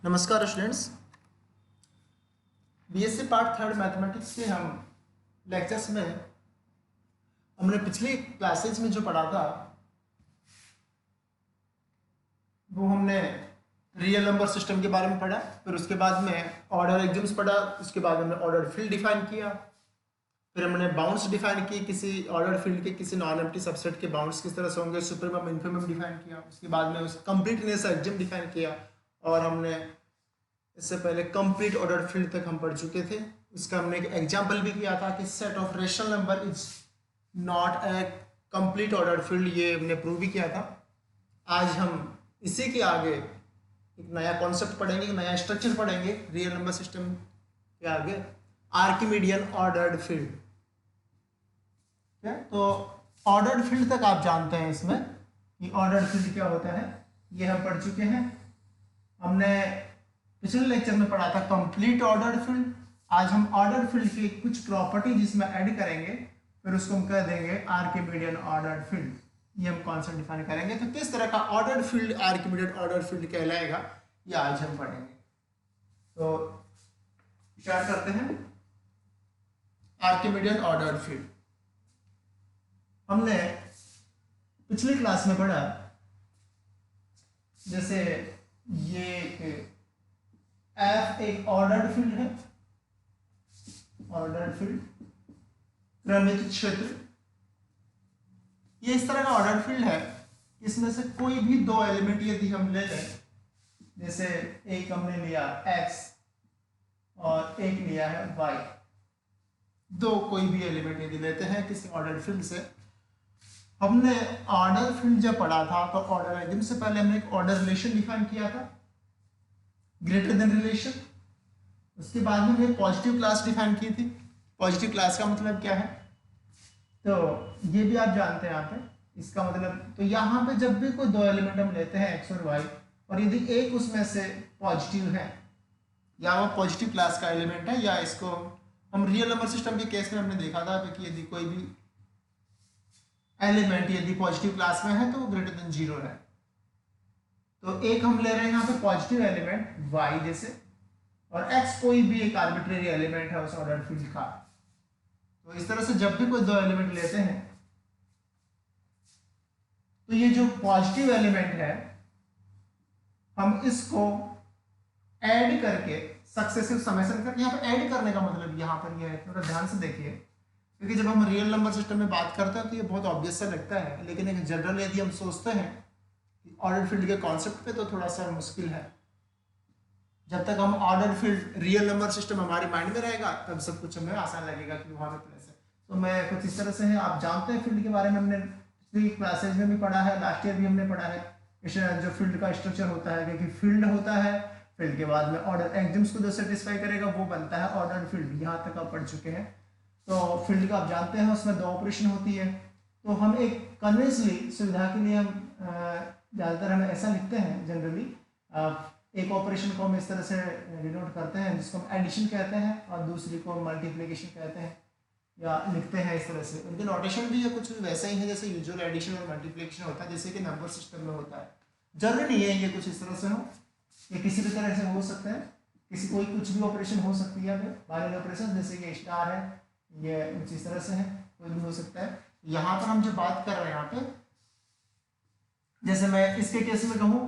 नमस्कार students. BSc part third mathematics के हम लेक्चर्स में हमने पिछली क्लासेज में जो पढ़ा था वो हमने रियल नंबर सिस्टम के बारे में पढ़ा। फिर उसके बाद में ऑर्डर एग्जाम्स पढ़ा। उसके बाद हमने ऑर्डर फील्ड डिफाइन किया। फिर हमने बाउंड्स डिफाइन किए, किसी ऑर्डर फील्ड के किसी नॉन एम्प्टी सबसेट के बाउंड्स किस तरह से होंगे, सुपरमम इन्फिमम डिफाइन किया। उसके बाद में उस कंप्लीटनेस एग्जाम डिफाइन किया और हमने इससे पहले कंप्लीट ऑर्डर फील्ड तक हम पढ़ चुके थे। इसका हमने एक एग्जाम्पल भी किया था कि set of rational number is not a complete order field, ये हमने प्रूव भी किया था। आज हम इसी के आगे एक नया कॉन्सेप्ट पढ़ेंगे, एक नया स्ट्रक्चर पढ़ेंगे रियल नंबर सिस्टम के आगे, आर्किमिडियन ऑर्डर्ड फील्ड। तो ऑर्डर्ड फील्ड तक आप जानते हैं इसमें कि ऑर्डर्ड फील्ड क्या होता है, ये हम पढ़ चुके हैं। हमने पिछले लेक्चर में पढ़ा था कंप्लीट ऑर्डर्ड फील्ड। आज हम ऑर्डर्ड फील्ड की कुछ प्रॉपर्टी जिसमें ऐड करेंगे, फिर उसको हम कह देंगे आर्किमिडियन ऑर्डर्ड फील्ड। ये हम कॉन्सेप्ट डिफाइन करेंगे। तो किस तरह का ordered field Archimedean ordered field कहलाएगा, ये आज हम पढ़ेंगे। तो स्टार्ट करते हैं। आर्किमिडियन ऑर्डर्ड फील्ड हमने पिछली क्लास में पढ़ा, जैसे ये एफ एक ऑर्डर्ड फील्ड है, ऑर्डर्ड फील्ड, क्रमित क्षेत्र। ये इस तरह का ऑर्डर्ड फील्ड है, इसमें से कोई भी दो एलिमेंट यदि हम ले लें, जैसे एक हमने लिया x और एक लिया है y, दो कोई भी एलिमेंट यदि लेते हैं किसी ऑर्डर्ड फील्ड से। हमने ऑर्डर फील्ड जब पढ़ा था तो ऑर्डर एग्जाम से पहले हमने एक ऑर्डर रिलेशन डिफाइन किया था, ग्रेटर देन रिलेशन। उसके बाद में हमने पॉजिटिव क्लास डिफाइन की थी। पॉजिटिव क्लास का मतलब क्या है, तो ये भी आप जानते हैं यहाँ पे इसका मतलब। तो यहाँ पे जब भी कोई दो एलिमेंट हम लेते हैं x और y, और यदि एक उसमें से पॉजिटिव है या वो पॉजिटिव क्लास का एलिमेंट है, या इसको हम रियल नंबर सिस्टम के केस में हमने देखा था कि यदि कोई भी एलिमेंट यदि पॉजिटिव क्लास में है तो वो ग्रेटर देन 0 है। तो एक हम ले रहे हैं यहाँ पे पॉजिटिव एलिमेंट y जैसे, और x कोई भी एक आर्बिट्रेरी एलिमेंट है उस ऑर्डर फील्ड का। तो इस तरह से जब भी कोई दो एलिमेंट लेते हैं तो ये जो पॉजिटिव एलिमेंट है हम इसको ऐड करके सक्सेसिव समेशन करके, यहाँ पे ऐड करने का मतलब यहाँ पर यह है, थोड़ा ध्यान से देखिए, क्योंकि जब हम रियल नंबर सिस्टम में बात करते हैं तो ये बहुत ऑब्वियस सा लगता है, लेकिन एक जनरल यदि हम सोचते हैं ऑर्डर फील्ड के कॉन्सेप्ट पे तो थोड़ा सा मुश्किल है। जब तक हम order field real number system हमारे माइंड में रहेगा तब सब कुछ हमें आसान लगेगा कि वहाँ पे प्लेस है। तो मैं कुछ इस तरह से है, आप जानते हैं फील्ड के बारे में हमने पिछली क्लासेज में भी पढ़ा है, लास्ट ईयर भी हमने पढ़ा है जो फील्ड का स्ट्रक्चर होता है, क्योंकि फील्ड होता है, फील्ड के बाद में ऑर्डर एग्जाम्स को जो सेटिस्फाई करेगा वो बनता है ऑर्डर फील्ड। यहाँ तक आप पढ़ चुके हैं। तो फील्ड का आप जानते हैं उसमें दो ऑपरेशन होती है। तो हम एक कन्वेंसली सुविधा के लिए हम ज़्यादातर हम ऐसा लिखते हैं जनरली, एक ऑपरेशन को हम इस तरह से डिनोट करते हैं जिसको हम एडिशन कहते हैं और दूसरी को मल्टीप्लिकेशन कहते हैं या लिखते हैं इस तरह से। उनके नोटेशन भी कुछ वैसा ही है जैसे यूजुअल एडिशन और मल्टीप्लिकेशन होता है, जैसे कि नंबर सिस्टम में होता है। जरूरी नहीं है ये कुछ इस तरह से हो, ये किसी भी तरह से हो सकता है, किसी कोई कुछ भी ऑपरेशन हो सकती है। बाइनरी ऑपरेशन जैसे कि स्टार है, ये कुछ इस तरह से है, कोई भी हो सकता है। यहाँ पर हम जो बात कर रहे हैं यहाँ पे, जैसे मैं इसके केस में कहूँ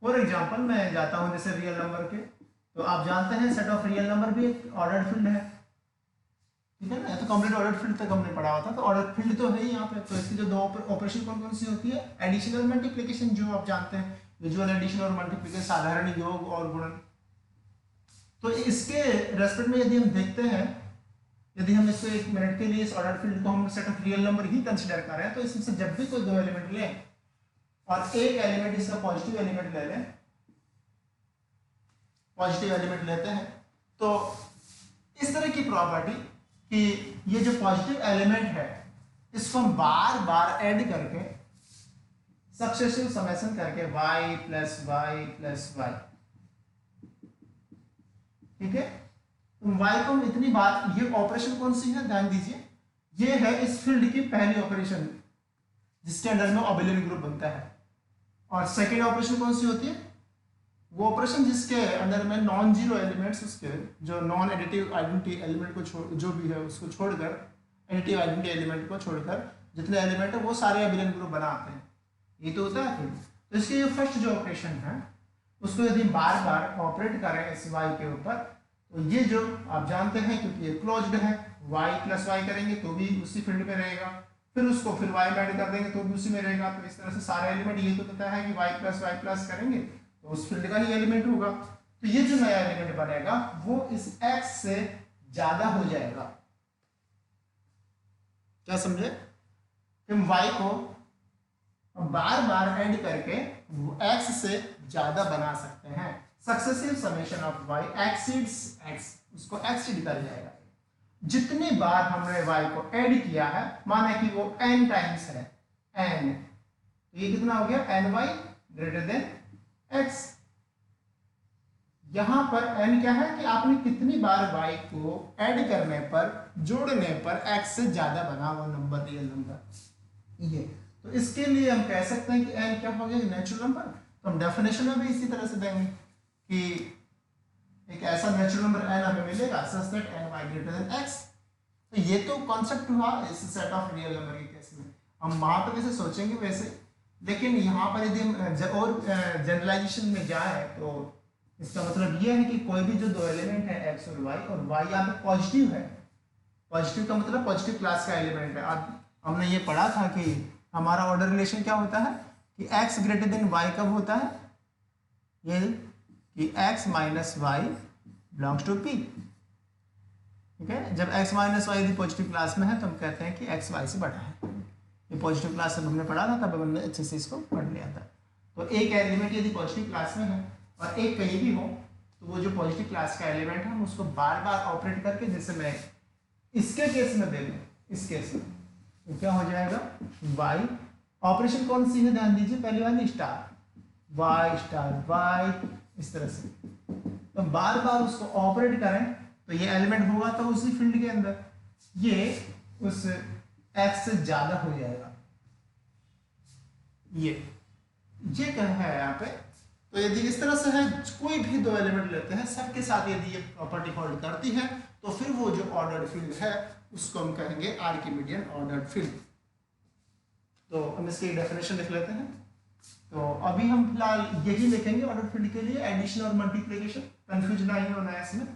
फॉर एग्जांपल, मैं जाता हूँ जैसे रियल नंबर के, तो आप जानते हैं सेट ऑफ रियल नंबर भी एक ऑर्डर्ड फील्ड है, ठीक है ना। तो कंप्लीट ऑर्डर्ड फील्ड तक हमने पढ़ा हुआ था, तो ऑर्डर फील्ड तो है ही यहाँ पे। तो इसकी जो दो ऑपरेशन कौन कौन सी होती है, एडिशन और मल्टीप्लिकेशन, जो आप जानते हैं यूजुअल एडिशन और मल्टीप्लिकेशन, साधारण योग और गुणन। तो इसके रेस्पेक्ट में यदि हम देखते हैं, यदि हम इसको एक मिनट के लिए इस ऑर्डर फील्ड को हम set of real number he consider कर रहे हैं, तो इसमें से जब भी कोई दो एलिमेंट लें और एक एलिमेंट इसका पॉजिटिव एलिमेंट ले लें, पॉजिटिव एलिमेंट लेते हैं, तो इस तरह की प्रॉपर्टी कि ये जो पॉजिटिव एलिमेंट है इसको हम बार बार ऐड करके सक्सेसिव समेशन करके y plus y plus y, ठीक है। y को हम इतनी बार, ये ऑपरेशन कौन सी है ध्यान दीजिए, ये है इस फील्ड की पहली ऑपरेशन जिसके अंडर में ऑबिलियन ग्रुप बनता है। और सेकेंड ऑपरेशन कौन सी होती है, वो ऑपरेशन जिसके अंदर में नॉन जीरो एलिमेंट्स, उसके जो नॉन एडिटिव आइडेंटिटी एलिमेंट को छोड़, जो भी है उसको छोड़कर, एडिटिव आइडेंटिटी एलिमेंट को छोड़कर जितने एलिमेंट है वो सारे अबिलियन ग्रुप बनाते हैं। ये तो होता है फिर। तो इसके जो फर्स्ट जो ऑपरेशन है उसको यदि बार बार ऑपरेट करें इस y के ऊपर, तो ये जो आप जानते हैं क्योंकि ये क्लोज्ड है, y प्लस वाई करेंगे तो भी उसी फील्ड में रहेगा, फिर उसको फिर y में ऐड कर देंगे तो भी उसी में रहेगा। तो इस तरह से सारे एलिमेंट, ये तो पता है कि y प्लस करेंगे तो उस फील्ड का ही एलिमेंट होगा। तो ये जो नया एलिमेंट बनेगा वो इस x से ज्यादा हो जाएगा। क्या समझे? हम y को बार बार ऐड करके x से ज्यादा बना सकते हैं। Successive summation of y exceeds x, उसको एक्सीड कर जाएगा। जितनी बार हमने y को ऐड किया है, माना कि वो n टाइम्स है, n, तो ये कितना हो गया, ny ग्रेटर देन x। यहां पर n क्या है कि आपने कितनी बार y को ऐड करने पर, जोड़ने पर x से ज्यादा बना वो नंबर, रियल नंबर ये। तो इसके लिए हम कह सकते हैं कि n क्या हो गया, नेचुरल नंबर। तो हम डेफिनेशन में भी इसी तरह से देंगे कि एक ऐसा नेचुरल नंबर n हमें मिलेगा such that ny greater than x। तो ये तो कॉन्सेप्ट हुआ इस सेट ऑफ रियल नंबर के केस में। हम वहां पर वैसे सोचेंगे वैसे, लेकिन यहाँ पर यदि हम और जनरलाइजेशन में जाए तो इसका मतलब ये है कि कोई भी जो दो एलिमेंट है x और y यहाँ पे पॉजिटिव है। पॉजिटिव का मतलब पॉजिटिव क्लास का एलिमेंट है। अब हमने ये पढ़ा था कि हमारा ऑर्डर रिलेशन क्या होता है कि x ग्रेटर देन y कब होता है, ये कि x minus y belongs to p। ठीक है, जब x माइनस वाई यदि पॉजिटिव क्लास में है तो हम कहते हैं कि x y से बड़ा है। ये पॉजिटिव क्लास जब हमने पढ़ा था तब हमने अच्छे से इसको पढ़ लिया था। तो एक एलिमेंट यदि पॉजिटिव क्लास में है और एक कहीं भी हो, तो वो जो पॉजिटिव क्लास का एलिमेंट है हम उसको बार बार ऑपरेट करके, जैसे मैं इसके केस में दे दूं, इस केस में तो क्या हो जाएगा, y ऑपरेशन कौन सी है ध्यान दीजिए, पहले वाली स्टार, y स्टार y, इस तरह से। तो बार बार उसको ऑपरेट करें तो ये एलिमेंट होगा तो उसी फील्ड के अंदर ये उस x से ज्यादा हो जाएगा। ये क्या है यहाँ पे। तो यदि इस तरह से है, कोई भी दो एलिमेंट लेते हैं, सबके साथ यदि ये प्रॉपर्टी होल्ड करती है तो फिर वो जो ऑर्डर्ड फील्ड है उसको हम कहेंगे आर्किमिडियन ऑर्डर्ड फील्ड। तो हम इसकी डेफिनेशन लिख लेते हैं। तो अभी हम फिलहाल यही लिखेंगे ऑर्डर फील्ड के लिए, एडिशन और मल्टीप्लिकेशन, कंफ्यूज ना ही होना है इसमें।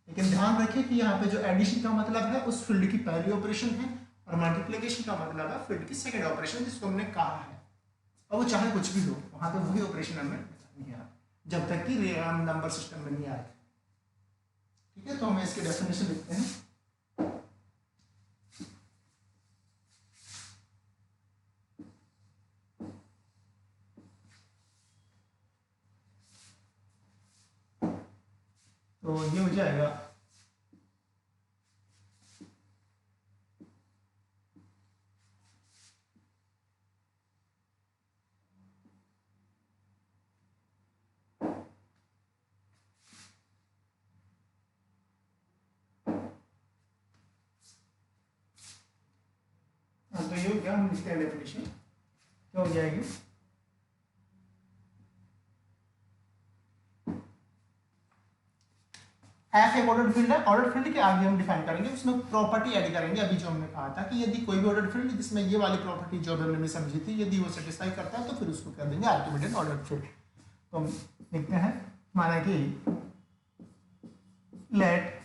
लेकिन ध्यान रखिए कि यहाँ पे जो एडिशन का मतलब है उस फील्ड की पहली ऑपरेशन है और मल्टीप्लिकेशन का मतलब है फील्ड की सेकंड ऑपरेशन, जिसको हमने कहा है। और वो चाहे कुछ भी हो, वहां पे वही ऑपरेशन हमें नहीं है जब तक कि नंबर सिस्टम में नहीं आए। ठीक है, तो हम इसकी डेफिनेशन लिखते हैं। तो ये हो जाएगा तो ये हो गया, हम लिखते हैं डेफिनेशन, क्या हो जाएगी, एफ एक ऑर्डर्ड फील्ड है। ऑर्डर्ड फील्ड के आगे हम डिफाइन करेंगे, उसमें प्रॉपर्टी ऐड करेंगे। अभी जो हमने कहा था कि यदि कोई भी ऑर्डर्ड फील्ड जिसमें ये वाली प्रॉपर्टी जो हमने भी समझी थी, यदि वो सेटिस्फाई करता है तो फिर उसको कर देंगे आर्किमिडियन ऑर्डर्ड फील्ड। तो हम लिखते हैं, माना कि लेट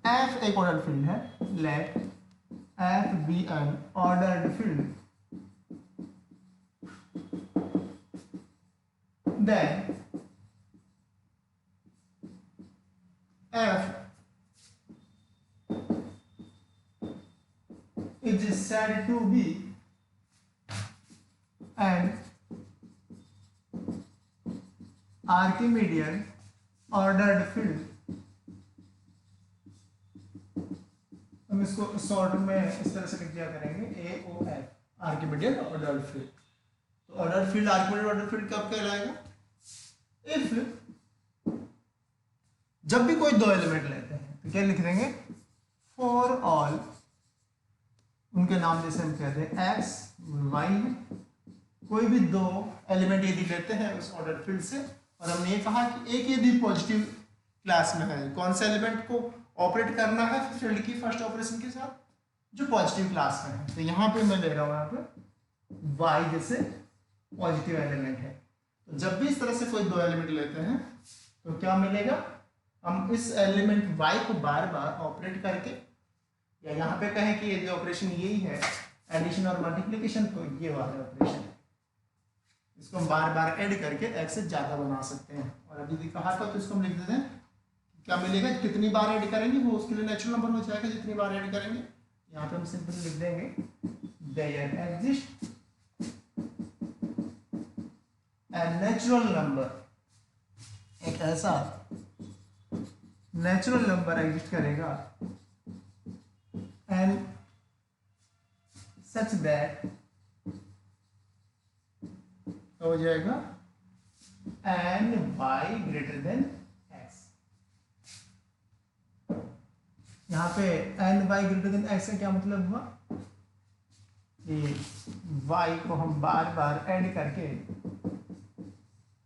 एफ एक ऑर्डर्ड फील्ड है, let F be an ordered field, then F is said to be an Archimedean ordered field। हम इसको शॉर्ट में इस तरह से लिख दिया करेंगे AOF, आर्किमिडियन ऑर्डर्ड फील्ड। तो ordered field, Archimedean ordered field कब कहलाएगा, इफ जब भी कोई दो एलिमेंट लेते हैं तो क्या लिख देंगे, फॉर ऑल, उनके नाम जैसे हम कहते हैं x y है, कोई भी दो एलिमेंट यदि लेते हैं उस ऑर्डर फील्ड से, और हमने ये कहा कि एक यदि पॉजिटिव क्लास में है, कौन से एलिमेंट को ऑपरेट करना है फील्ड की फर्स्ट ऑपरेशन के साथ, जो पॉजिटिव क्लास में है। तो यहाँ पे मैं ले रहा हूँ यहाँ पे y जैसे पॉजिटिव एलिमेंट है। तो जब भी इस तरह से कोई दो एलिमेंट लेते हैं तो क्या मिलेगा, हम इस एलिमेंट y को बार बार ऑपरेट करके, या यहाँ पे कहें कि यदि ऑपरेशन यही है एडिशन और मल्टीप्लिकेशन, तो ये वाला ऑपरेशन है, इसको हम बार बार ऐड करके x से ज़्यादा बना सकते हैं। और अभी कहा था तो इसको हम लिख देते हैं, क्या मिलेगा, कितनी बार ऐड करेंगे वो उसके लिए नेचुरल नंबर हो जाएगा, जितनी बार ऐड करेंगे। यहाँ पे हम सिंपल लिख देंगे there exist a natural number, एक ऐसा नेचुरल नंबर एग्जिस्ट करेगा एंड सच दैट हो जाएगा n y greater than x. यहाँ पे n y greater than x का क्या मतलब हुआ कि वाई को हम बार बार ऐड करके,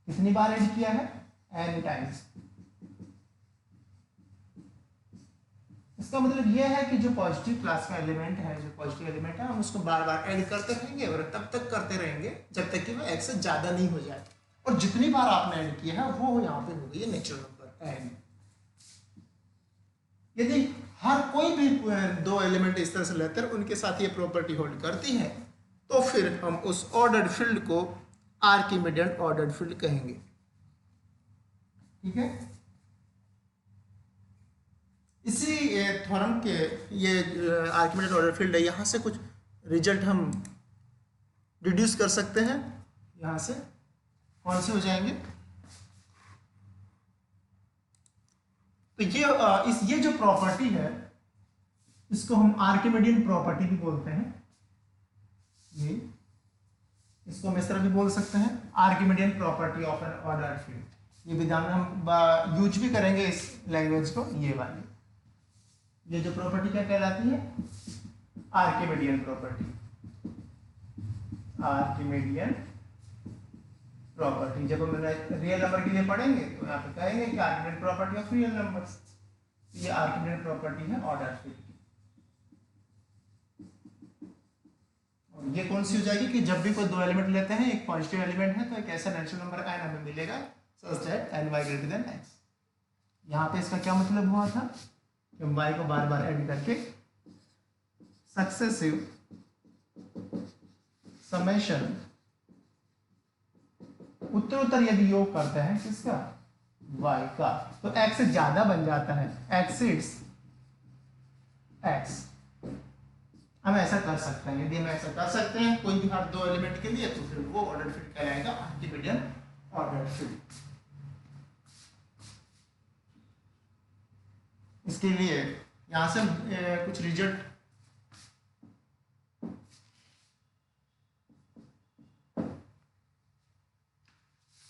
कितनी बार ऐड किया है, एन टाइम्स। इसका मतलब यह है कि जो पॉजिटिव क्लास का एलिमेंट है, जो पॉजिटिव एलिमेंट है, हम उसको बार बार ऐड करते रहेंगे और तब तक करते रहेंगे जब तक कि वो एक्स से ज्यादा नहीं हो जाए। और जितनी बार आपने ऐड किया है वो यहाँ पे हो गई है नेचुरल नंबर एन। यदि हर कोई भी दो एलिमेंट इस तरह से लेते हैं उनके साथ ये प्रॉपर्टी होल्ड करती है, तो फिर हम उस ऑर्डर्ड फील्ड को आर्किमिडियन ऑर्डर्ड फील्ड कहेंगे। ठीक है, इसी थ्योरम के ये आर्किमिडियन ऑर्डर फील्ड है, यहाँ से कुछ रिजल्ट हम डिड्यूस कर सकते हैं। यहाँ से कौन से हो जाएंगे, तो ये जो प्रॉपर्टी है इसको हम आर्किमिडियन प्रॉपर्टी भी बोलते हैं। ये इसको हम इस तरह भी बोल सकते हैं, Archimedean property of an order field. ये विधान में हम यूज भी करेंगे इस लैंग्वेज को। ये वाली ये जो प्रॉपर्टी क्या कहलाती है, आर्किमिडियन प्रॉपर्टी। आर्किमिडियन प्रॉपर्टी जब हम रियल नंबर के लिए पढ़ेंगे तो यहाँ पे कहेंगे कि Archimedean property of real numbers. ये आर्किमिडियन प्रॉपर्टी है ऑर्डर फील्ड की। और ये कौन सी हो जाएगी कि जब भी कोई दो एलिमेंट लेते हैं, एक पॉजिटिव एलिमेंट है तो एक ऐसा नेचुरल नंबर एन हमें मिलेगा such that n y greater than x. यहाँ पे इसका क्या मतलब हुआ था कि हम y को बार बार ऐड करके सक्सेसिव समेशन उत्तरोत्तर यदि योग करते हैं किसका, y का, तो x से ज्यादा बन जाता है, एक्सीड्स x। हम ऐसा कर सकते हैं, यदि हम ऐसा कर सकते हैं कोई भी हर दो एलिमेंट के लिए, तो फिर वो ऑर्डर फील्ड कहलाएगा आर्किमिडियन ऑर्डर फील्ड। इसके लिए यहां से कुछ रिजल्ट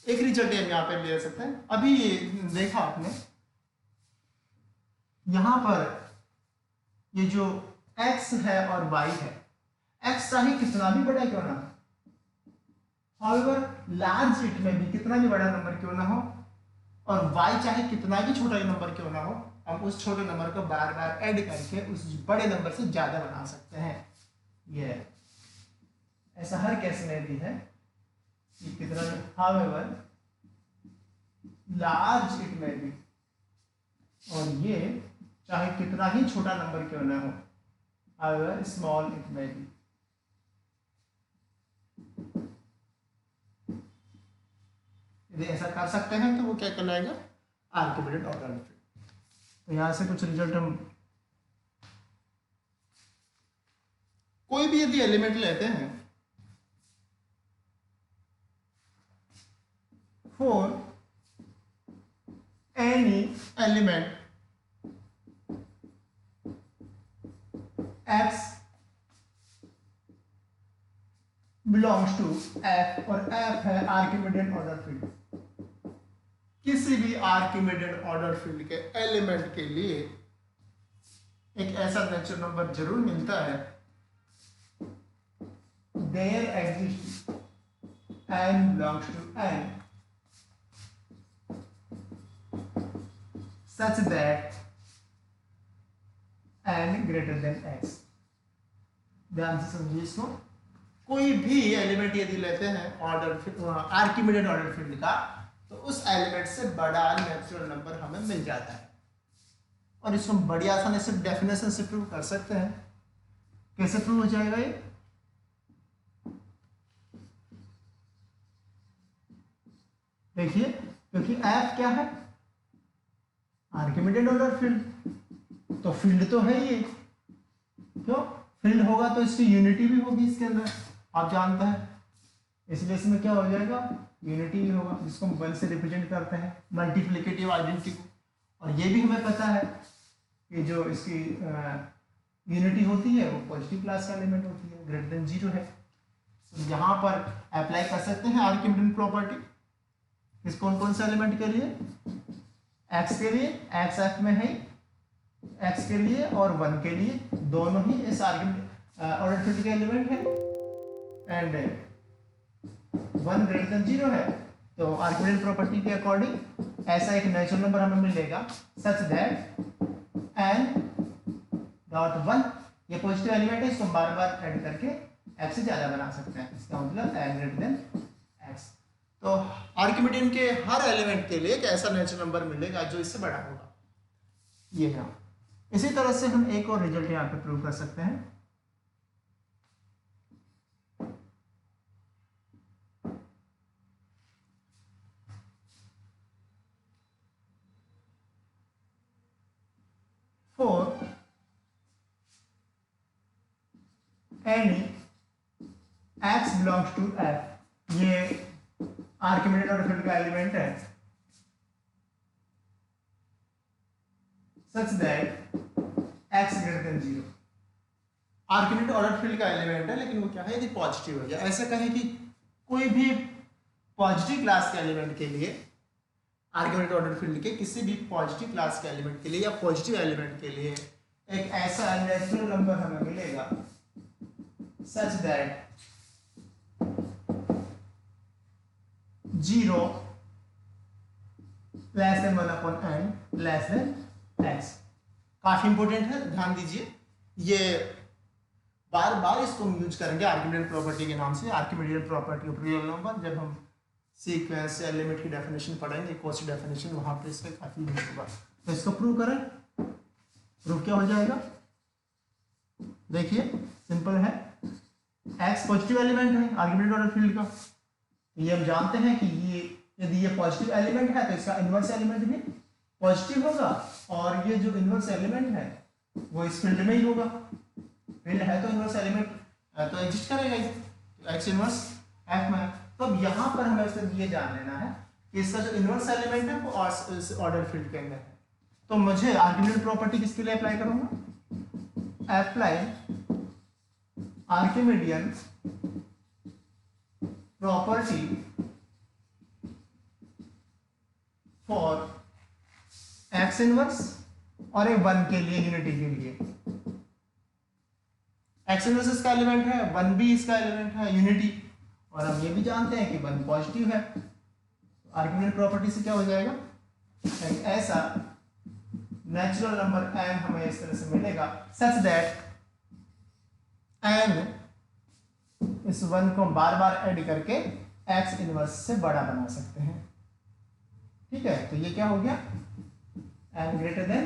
एक रिजल्ट हम यहाँ पे ले सकते हैं। अभी देखा आपने यहां पर ये जो x है और y है, x चाहे कितना भी बड़ा क्यों ना हो, however लार्ज इट में भी कितना भी बड़ा नंबर क्यों ना हो, और y चाहे कितना भी छोटा नंबर क्यों ना हो, हम उस छोटे नंबर को बार बार ऐड करके उस बड़े नंबर से ज्यादा बना सकते हैं। ये ऐसा हर केस में भी है कि कितना, हाउएवर लार्ज इट में भी, और ये चाहे कितना ही छोटा नंबर क्यों ना हो, हाउएवर स्मॉल इट में भी। यदि ऐसा कर सकते हैं तो वो क्या कहलाएगा, आर्किमिडियन ऑर्डर फील्ड। तो यहां से कुछ रिजल्ट हम कोई भी यदि एलिमेंट लेते हैं, for any element x belongs to f, और f है आर्किमिडियन ऑर्डर फील्ड, किसी भी आर्किमिडियन ऑर्डर फील्ड के एलिमेंट के लिए एक ऐसा नेचुरल नंबर जरूर मिलता है, there exist n belongs to n such that n greater than x। ध्यान से समझिए इसको। कोई भी एलिमेंट यदि लेते हैं ऑर्डर आर्किमिडीयन ऑर्डर फील्ड का, तो उस एलिमेंट से बड़ा नेचुरल नंबर हमें मिल जाता है। और इसको हम बड़ी आसानी से डेफिनेशन से प्रूव कर सकते हैं। कैसे प्रूव हो जाएगा ये? देखिए, क्योंकि एफ क्या है? आर्किमिडीयन ऑर्डर फील्ड, तो फील्ड तो है ये। क्यों? फील्ड होगा तो इसकी यूनिटी भी होगी इसके अंदर, आप जानते हैं। इसलिए इसमें क्या हो जाएगा? यूनिटी भी होगा, जिसको हम 1 से रिप्रेजेंट करते हैं, मल्टीप्लिकेटिव आइडेंटिटी को। और ये भी हमें पता है कि जो इसकी यूनिटी होती है वो पॉजिटिव क्लास का एलिमेंट होती है, ग्रेटर देन 0 है। तो यहाँ पर अप्लाई कर सकते हैं आर्किमिडीयन प्रॉपर्टी। किस कौन कौन से एलिमेंट के लिए? एक्स के लिए, एक्स एफ में है, एक्स के लिए और 1 के लिए, दोनों ही इस ऑर्डर फील्ड के एलिमेंट है। एंड 1 ग्रेटर देन 0 है, तो आर्किमिडीयन प्रॉपर्टी के अकॉर्डिंग ऐसा एक नेचुरल नंबर हमें मिलेगा सच दैट n डॉट 1, ये पॉजिटिव एलिमेंट है, इसको बार बार ऐड करके x से ज्यादा बना सकते हैं। इसका मतलब n ग्रेटर देन x। तो आर्किमिडीयन के हर एलिमेंट के लिए एक ऐसा नेचुरल नंबर मिलेगा जो इससे बड़ा होगा। ये है। इसी तरह से हम एक और रिजल्ट यहाँ पे प्रूव कर सकते हैं। For any x belongs to f, ये आर्किमिडीयन ऑर्डर फील्ड का एलिमेंट है, such that x greater than 0। Archimedean order field का एलिमेंट है, लेकिन वो क्या है? यदि पॉजिटिव है, या ऐसा कहें कि कोई भी पॉजिटिव क्लास के एलिमेंट के लिए, आर्किमिडीयन ऑर्डर फील्ड के किसी भी पॉजिटिव क्लास के एलिमेंट के लिए या पॉजिटिव एलिमेंट के लिए एक ऐसा नेचुरल नंबर हमें मिलेगा such that 0 less than 1 upon n less than x। काफी इंपॉर्टेंट है, ध्यान दीजिए। ये बार बार इसको हम यूज करेंगे आर्किमिडीयन प्रॉपर्टी के नाम से, Archimedean property of real number. जब हम सीक्वेंस या लिमिट की डेफिनेशन पढ़ेंगे, कोस्ट डेफिनेशन, वहां पे इसका काफी यूज होगा। तो इसको प्रूव करें। प्रूव क्या हो जाएगा? देखिए, सिंपल है। x पॉजिटिव एलिमेंट है आर्किमिडीयन ऑर्डर फील्ड का, ये हम जानते हैं कि ये यदि ये पॉजिटिव एलिमेंट है तो इसका इनवर्स एलिमेंट भी पॉजिटिव होगा, और ये जो इनवर्स एलिमेंट है वो इस फील्ड में ही होगा। फील्ड है तो इनवर्स एलिमेंट तो एग्जिस्ट करेगा ही, x इनवर्स f में। तो अब यहाँ पर हमें सिर्फ ये जान लेना है कि इसका जो इनवर्स एलिमेंट है वो ऑर्डर फील्ड के अंदर है। तो मुझे आर्किमिडीयन प्रॉपर्टी किसके लिए अप्लाई करूंगा? Apply Archimedean property for x inverse और एक 1 के लिए, यूनिटी के लिए। x इनवर्स इसका एलिमेंट है, 1 भी इसका एलिमेंट है, यूनिटी। और हम ये भी जानते हैं कि 1 पॉजिटिव है। आर्किमिडीयन प्रॉपर्टी से क्या हो जाएगा? एक ऐसा नेचुरल नंबर n हमें इस तरह से मिलेगा सच दैट n इस 1 को बार बार ऐड करके x इनवर्स से बड़ा बना सकते हैं। ठीक है, तो ये क्या हो गया? n greater than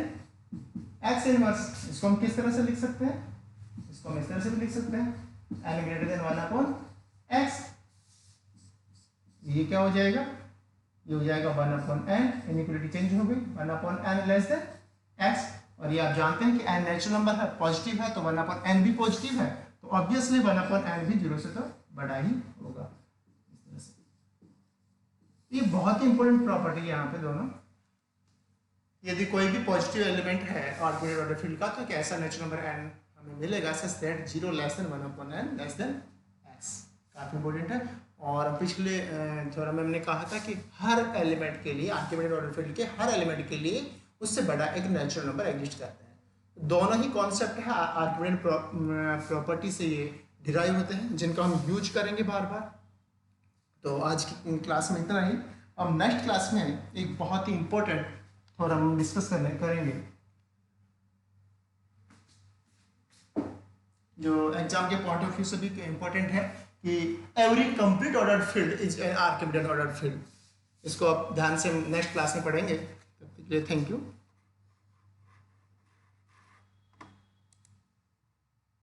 x inverse. इसको हम किस तरह से लिख सकते हैं? इसको हम इस तरह से भी लिख सकते हैं, n greater than 1 upon x। ये क्या हो जाएगा? ये हो जाएगा 1 अपॉन n, इनइक्वालिटी चेंज हो गई, 1 upon n less than x। और ये आप जानते हैं कि n नेचुरल नंबर है, पॉजिटिव है, तो 1 अपॉन n भी पॉजिटिव है, तो ऑब्वियसली 1 अपॉन n भी 0 से तो बड़ा ही होगा। इस तरह से ये बहुत ही इंपॉर्टेंट प्रॉपर्टी है यहाँ पे दोनों। यदि कोई भी पॉजिटिव एलिमेंट है आर्किमिडीयन ऑर्डर फील्ड का, तो एक ऐसा नेचुरल नंबर n हमें मिलेगा such that 0 less than 1 upon n less than x। काफी इंपॉर्टेंट है। और पिछले थ्योरम में हमने कहा था कि हर एलिमेंट के लिए, आर्किमिडीयन ऑर्डर फील्ड के हर एलिमेंट के लिए उससे बड़ा एक नेचुरल नंबर एग्जिस्ट करता है। दोनों ही कॉन्सेप्ट है आर्किमिडीयन प्रॉपर्टी से ये डिराइव होते हैं, जिनको हम यूज करेंगे बार बार। तो आज की क्लास में इतना ही। अब नेक्स्ट क्लास में एक बहुत ही इम्पोर्टेंट थोड़ा हम डिस्कस करेंगे, जो एग्जाम के पॉइंट ऑफ व्यू से भी इम्पोर्टेंट है, कि every complete order field is an Archimedean order field. इसको आप ध्यान से नेक्स्ट क्लास में पढ़ेंगे। तब तक के लिए थैंक यू।